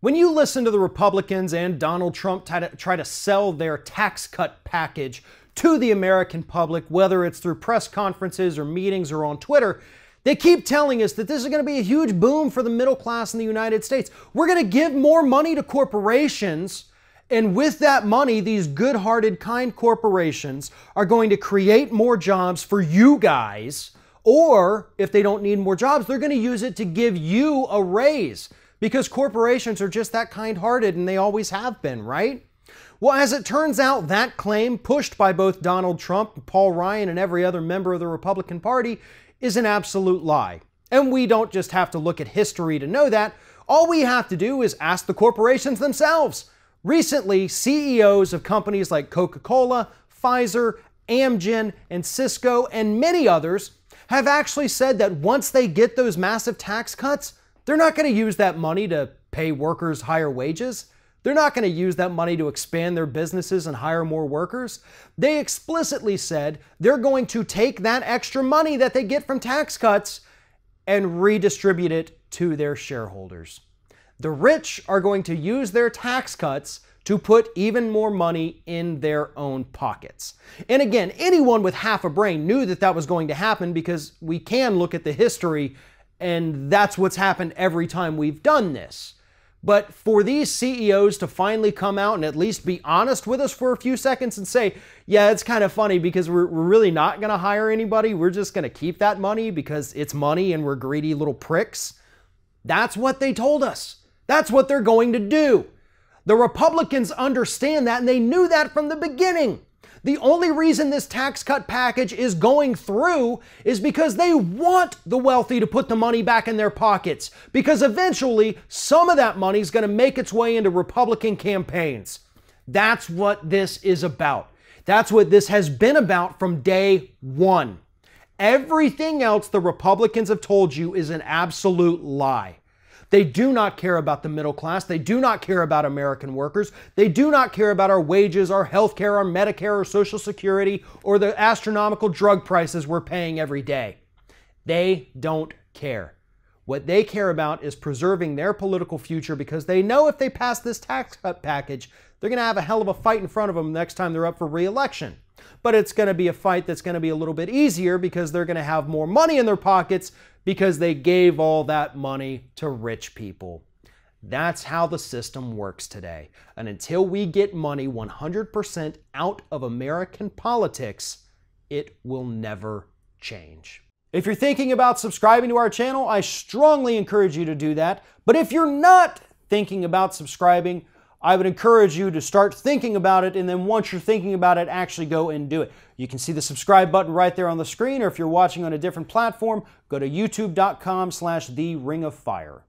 When you listen to the Republicans and Donald Trump try to sell their tax cut package to the American public, whether it's through press conferences or meetings or on Twitter, they keep telling us that this is going to be a huge boom for the middle class in the United States. We're going to give more money to corporations, and with that money, these good-hearted, kind corporations are going to create more jobs for you guys, or if they don't need more jobs, they're going to use it to give you a raise. Because corporations are just that kind-hearted, and they always have been, right? Well, as it turns out, that claim, pushed by both Donald Trump, Paul Ryan, and every other member of the Republican Party, is an absolute lie. And we don't just have to look at history to know that. All we have to do is ask the corporations themselves. Recently, CEOs of companies like Coca-Cola, Pfizer, Amgen, and Cisco, and many others have actually said that once they get those massive tax cuts, they're not going to use that money to pay workers higher wages. They're not going to use that money to expand their businesses and hire more workers. They explicitly said they're going to take that extra money that they get from tax cuts and redistribute it to their shareholders. The rich are going to use their tax cuts to put even more money in their own pockets. And again, anyone with half a brain knew that that was going to happen, because we can look at the history, and that's what's happened every time we've done this. But for these CEOs to finally come out and at least be honest with us for a few seconds and say, yeah, it's kind of funny because we're really not going to hire anybody. We're just going to keep that money because it's money and we're greedy little pricks. That's what they told us. That's what they're going to do. The Republicans understand that, and they knew that from the beginning. The only reason this tax cut package is going through is because they want the wealthy to put the money back in their pockets, because eventually some of that money is going to make its way into Republican campaigns. That's what this is about. That's what this has been about from day one. Everything else the Republicans have told you is an absolute lie. They do not care about the middle class. They do not care about American workers. They do not care about our wages, our health care, our Medicare, or Social Security, or the astronomical drug prices we're paying every day. They don't care. What they care about is preserving their political future, because they know if they pass this tax cut package, they're going to have a hell of a fight in front of them next time they're up for re-election. But it's going to be a fight that's going to be a little bit easier, because they're going to have more money in their pockets because they gave all that money to rich people. That's how the system works today. And until we get money 100% out of American politics, it will never change. If you're thinking about subscribing to our channel, I strongly encourage you to do that. But if you're not thinking about subscribing, I would encourage you to start thinking about it, and then once you're thinking about it, actually go and do it. You can see the subscribe button right there on the screen, or if you're watching on a different platform, go to youtube.com/theringoffire.